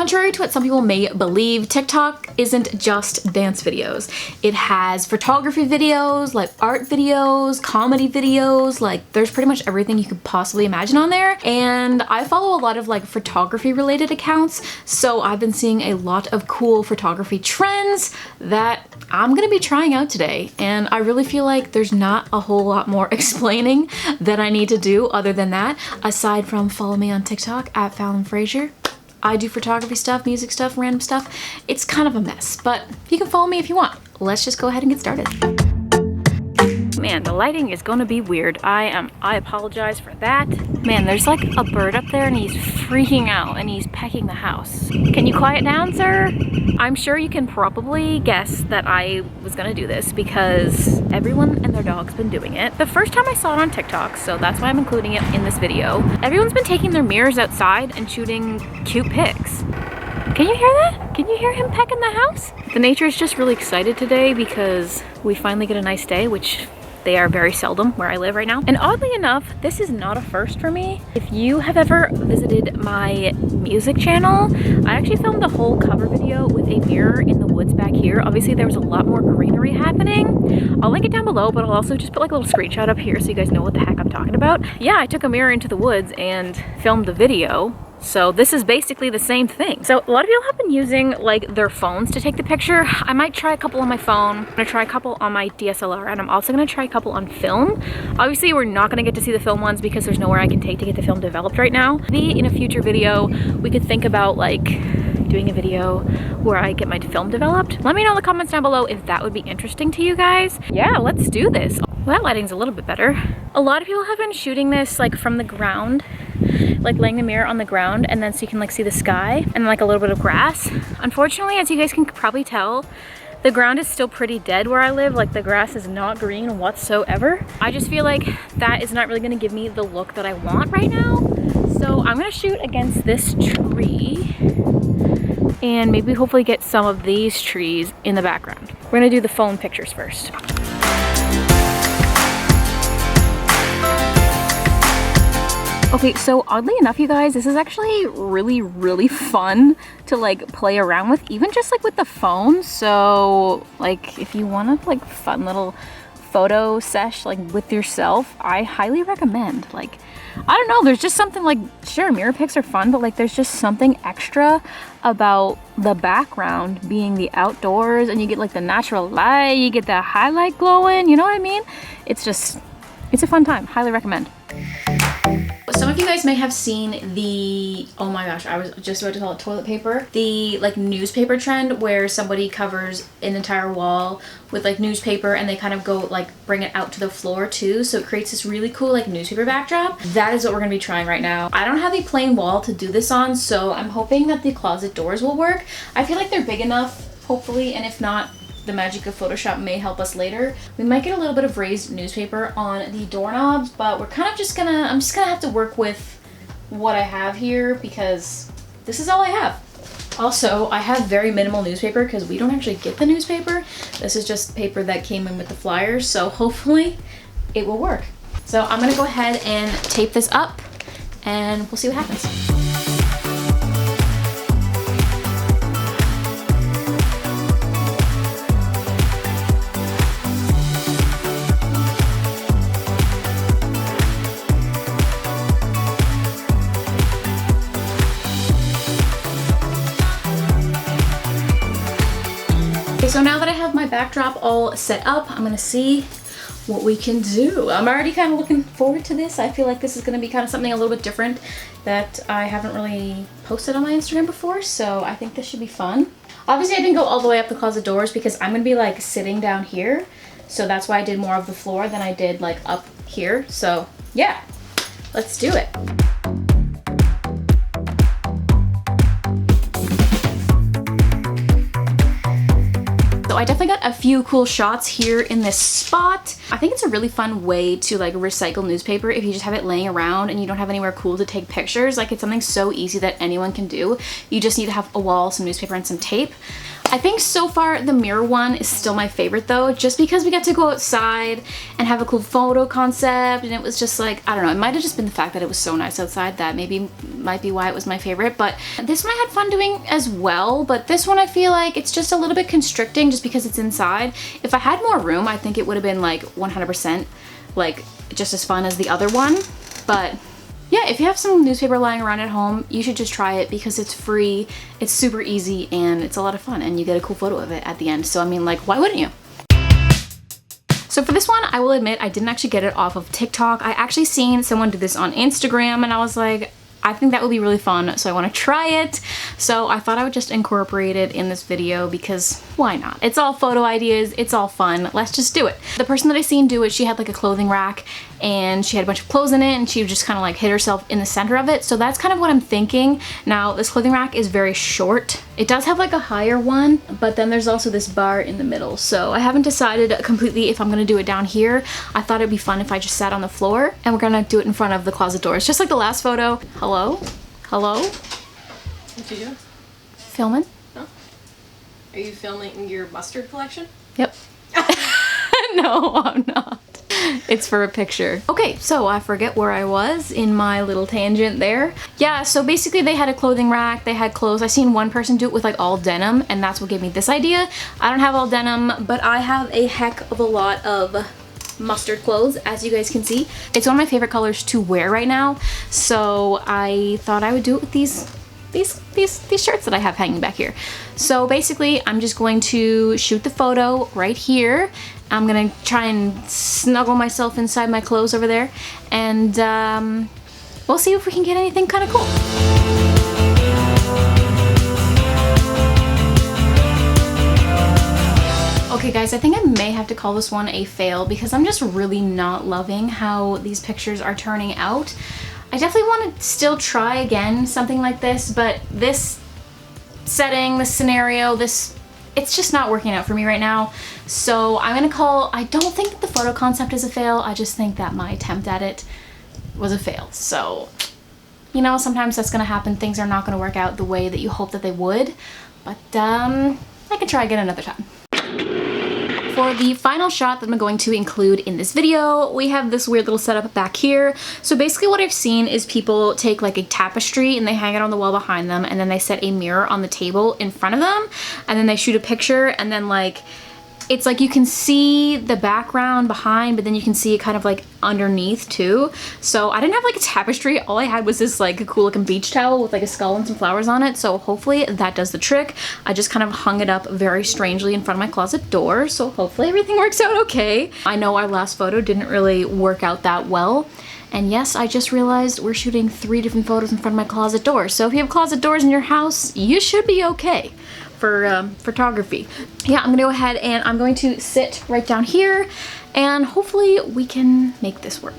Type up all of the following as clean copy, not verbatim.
Contrary to what some people may believe, TikTok isn't just dance videos. It has photography videos, like art videos, comedy videos, like there's pretty much everything you could possibly imagine on there. And I follow a lot of like photography related accounts, so I've been seeing a lot of cool photography trends that I'm gonna be trying out today. And I really feel like there's not a whole lot more explaining that I need to do other than that, aside from follow me on TikTok at Fallon Frazier. I do photography stuff, music stuff, random stuff. It's kind of a mess, but you can follow me if you want. Let's just go ahead and get started. Man, the lighting is gonna be weird. I apologize for that. Man, there's like a bird up there and he's freaking out and he's pecking the house. Can you quiet down, sir? I'm sure you can probably guess that I was gonna do this because everyone and their dog's been doing it. The first time I saw it on TikTok, so that's why I'm including it in this video. Everyone's been taking their mirrors outside and shooting cute pics. Can you hear that? Can you hear him pecking the house? The nature is just really excited today because we finally get a nice day, which they are very seldom where I live right now. And oddly enough, this is not a first for me. If you have ever visited my music channel, I actually filmed a whole cover video with a mirror in the woods back here. Obviously there was a lot more greenery happening. I'll link it down below, but I'll also just put like a little screenshot up here so you guys know what the heck I'm talking about. Yeah, I took a mirror into the woods and filmed the video. So this is basically the same thing. So a lot of people have been using like their phones to take the picture. I might try a couple on my phone. I'm gonna try a couple on my DSLR, and I'm also gonna try a couple on film. Obviously we're not gonna get to see the film ones because there's nowhere I can take to get the film developed right now. Maybe in a future video, we could think about like doing a video where I get my film developed. Let me know in the comments down below if that would be interesting to you guys. Yeah, let's do this. Well, that lighting's a little bit better. A lot of people have been shooting this like from the ground, like laying the mirror on the ground, and then so you can like see the sky and like a little bit of grass. Unfortunately, as you guys can probably tell, the ground is still pretty dead where I live. Like the grass is not green whatsoever. I just feel like that is not really gonna give me the look that I want right now. So I'm gonna shoot against this tree and maybe hopefully get some of these trees in the background. We're gonna do the phone pictures first. Okay, so oddly enough, you guys, this is actually really fun to like play around with, even just like with the phone. So like if you want to like fun little photo sesh like with yourself, I highly recommend. Like, I don't know, there's just something like, sure, mirror pics are fun, but like there's just something extra about the background being the outdoors, and you get like the natural light, you get the highlight glowing, you know what I mean? It's a fun time. Highly recommend. Some of you guys may have seen the, oh my gosh, I was just about to call it toilet paper, the like newspaper trend where somebody covers an entire wall with like newspaper and they kind of go like bring it out to the floor too, so it creates this really cool like newspaper backdrop. That is what we're gonna be trying right now. I don't have a plain wall to do this on, so I'm hoping that the closet doors will work. I feel like they're big enough, hopefully, and if not, the magic of Photoshop may help us later. We might get a little bit of raised newspaper on the doorknobs, but we're kind of just gonna, I'm just gonna have to work with what I have here because this is all I have. Also, I have very minimal newspaper because we don't actually get the newspaper. This is just paper that came in with the flyers, so hopefully it will work. So I'm gonna go ahead and tape this up and we'll see what happens. Okay, so now that I have my backdrop all set up, I'm gonna see what we can do. I'm already kind of looking forward to this. I feel like this is gonna be kind of something a little bit different that I haven't really posted on my Instagram before, so I think this should be fun. Obviously, I didn't go all the way up the closet doors because I'm gonna be like sitting down here, so that's why I did more of the floor than I did like up here. So yeah, let's do it. I definitely got a few cool shots here in this spot. I think it's a really fun way to like recycle newspaper if you just have it laying around and you don't have anywhere cool to take pictures. Like, it's something so easy that anyone can do. You just need to have a wall, some newspaper, and some tape. I think so far the mirror one is still my favorite though, just because we got to go outside and have a cool photo concept, and it was just like, I don't know, it might have just been the fact that it was so nice outside that might be why it was my favorite. But this one I had fun doing as well, but this one I feel like it's just a little bit constricting just because it's inside. If I had more room, I think it would have been like 100% like just as fun as the other one. But yeah, if you have some newspaper lying around at home, you should just try it because it's free, it's super easy, and it's a lot of fun, and you get a cool photo of it at the end. So I mean, like, why wouldn't you? So for this one, I will admit I didn't actually get it off of TikTok. I actually seen someone do this on Instagram, and I was like, I think that would be really fun, so I want to try it. So I thought I would just incorporate it in this video because why not? It's all photo ideas, it's all fun, let's just do it. The person that I seen do it, she had like a clothing rack and she had a bunch of clothes in it, and she just kind of like hid herself in the center of it. So that's kind of what I'm thinking. Now this clothing rack is very short. It does have like a higher one, but then there's also this bar in the middle. So I haven't decided completely if I'm gonna do it down here. I thought it'd be fun if I just sat on the floor, and we're gonna do it in front of the closet doors, just like the last photo. Hello? Hello? What you doing? Filming. Huh? Are you filming your mustard collection? Yep. No, I'm not. It's for a picture. Okay, so I forget where I was in my little tangent there. Yeah, so basically they had a clothing rack, they had clothes. I seen one person do it with like all denim, and that's what gave me this idea. I don't have all denim, but I have a heck of a lot of mustard clothes, as you guys can see. It's one of my favorite colors to wear right now, so I thought I would do it with these shirts that I have hanging back here. So basically I'm just going to shoot the photo right here. I'm gonna try and snuggle myself inside my clothes over there, and we'll see if we can get anything kind of cool. Okay guys, I think I may have to call this one a fail because I'm just really not loving how these pictures are turning out. I definitely want to still try again something like this, but this setting, this scenario, it's just not working out for me right now. So I'm gonna call, I don't think that the photo concept is a fail, I just think that my attempt at it was a fail. So, you know, sometimes that's gonna happen, things are not gonna work out the way that you hope that they would, but I can try again another time. For the final shot that I'm going to include in this video, we have this weird little setup back here. So basically what I've seen is people take like a tapestry and they hang it on the wall behind them, and then they set a mirror on the table in front of them, and then they shoot a picture, and then like it's like you can see the background behind, but then you can see it kind of like underneath too. So I didn't have like a tapestry, all I had was this like cool looking beach towel with like a skull and some flowers on it, so hopefully that does the trick. I just kind of hung it up very strangely in front of my closet door, so hopefully everything works out okay. I know our last photo didn't really work out that well, and yes, I just realized we're shooting 3 different photos in front of my closet door, so if you have closet doors in your house, you should be okay for photography. Yeah, I'm gonna go ahead and I'm going to sit right down here, and hopefully we can make this work.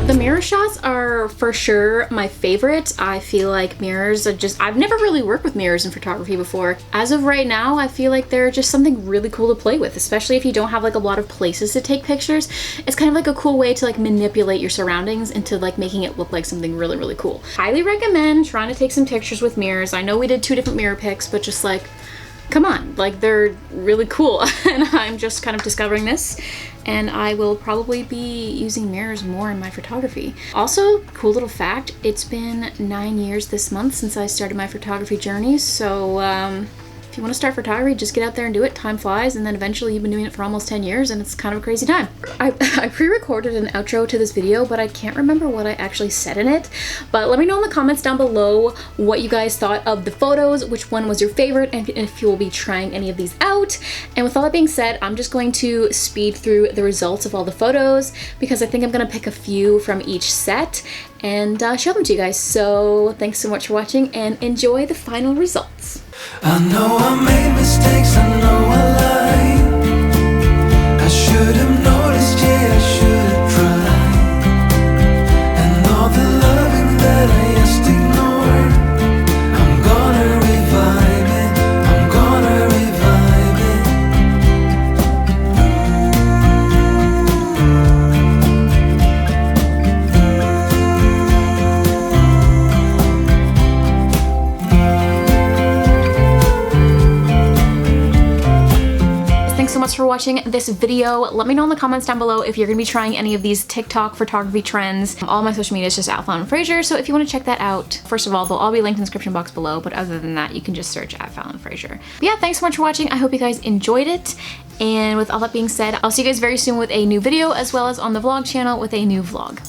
The mirror shots are for sure my favorite. I feel like mirrors are just, I've never really worked with mirrors in photography before. As of right now, I feel like they're just something really cool to play with, especially if you don't have like a lot of places to take pictures. It's kind of like a cool way to like manipulate your surroundings into like making it look like something really, really cool. Highly recommend trying to take some pictures with mirrors. I know we did 2 different mirror pics, but just like, come on, like they're really cool. And I'm just kind of discovering this, and I will probably be using mirrors more in my photography. Also, cool little fact, it's been 9 years this month since I started my photography journey, so if you want to start photography, just get out there and do it. Time flies, and then eventually you've been doing it for almost 10 years, and it's kind of a crazy time. I pre-recorded an outro to this video, but I can't remember what I actually said in it. But let me know in the comments down below what you guys thought of the photos, which one was your favorite, and if you will be trying any of these out. And with all that being said, I'm just going to speed through the results of all the photos, because I think I'm gonna pick a few from each set and show them to you guys. So thanks so much for watching, and enjoy the final results. I know I made mistakes, I know I lied. I should have noticed, yeah, I should have tried. And all the loving that I just ignored, I'm gonna revive it, I'm gonna revive it. so much for watching this video. Let me know in the comments down below if you're gonna be trying any of these TikTok photography trends. All my social media is just @Fallon Fraser, so if you want to check that out, first of all, they'll all be linked in the description box below, but other than that, you can just search @Fallon Fraser. But yeah, thanks so much for watching. I hope you guys enjoyed it. And with all that being said, I'll see you guys very soon with a new video, as well as on the vlog channel with a new vlog.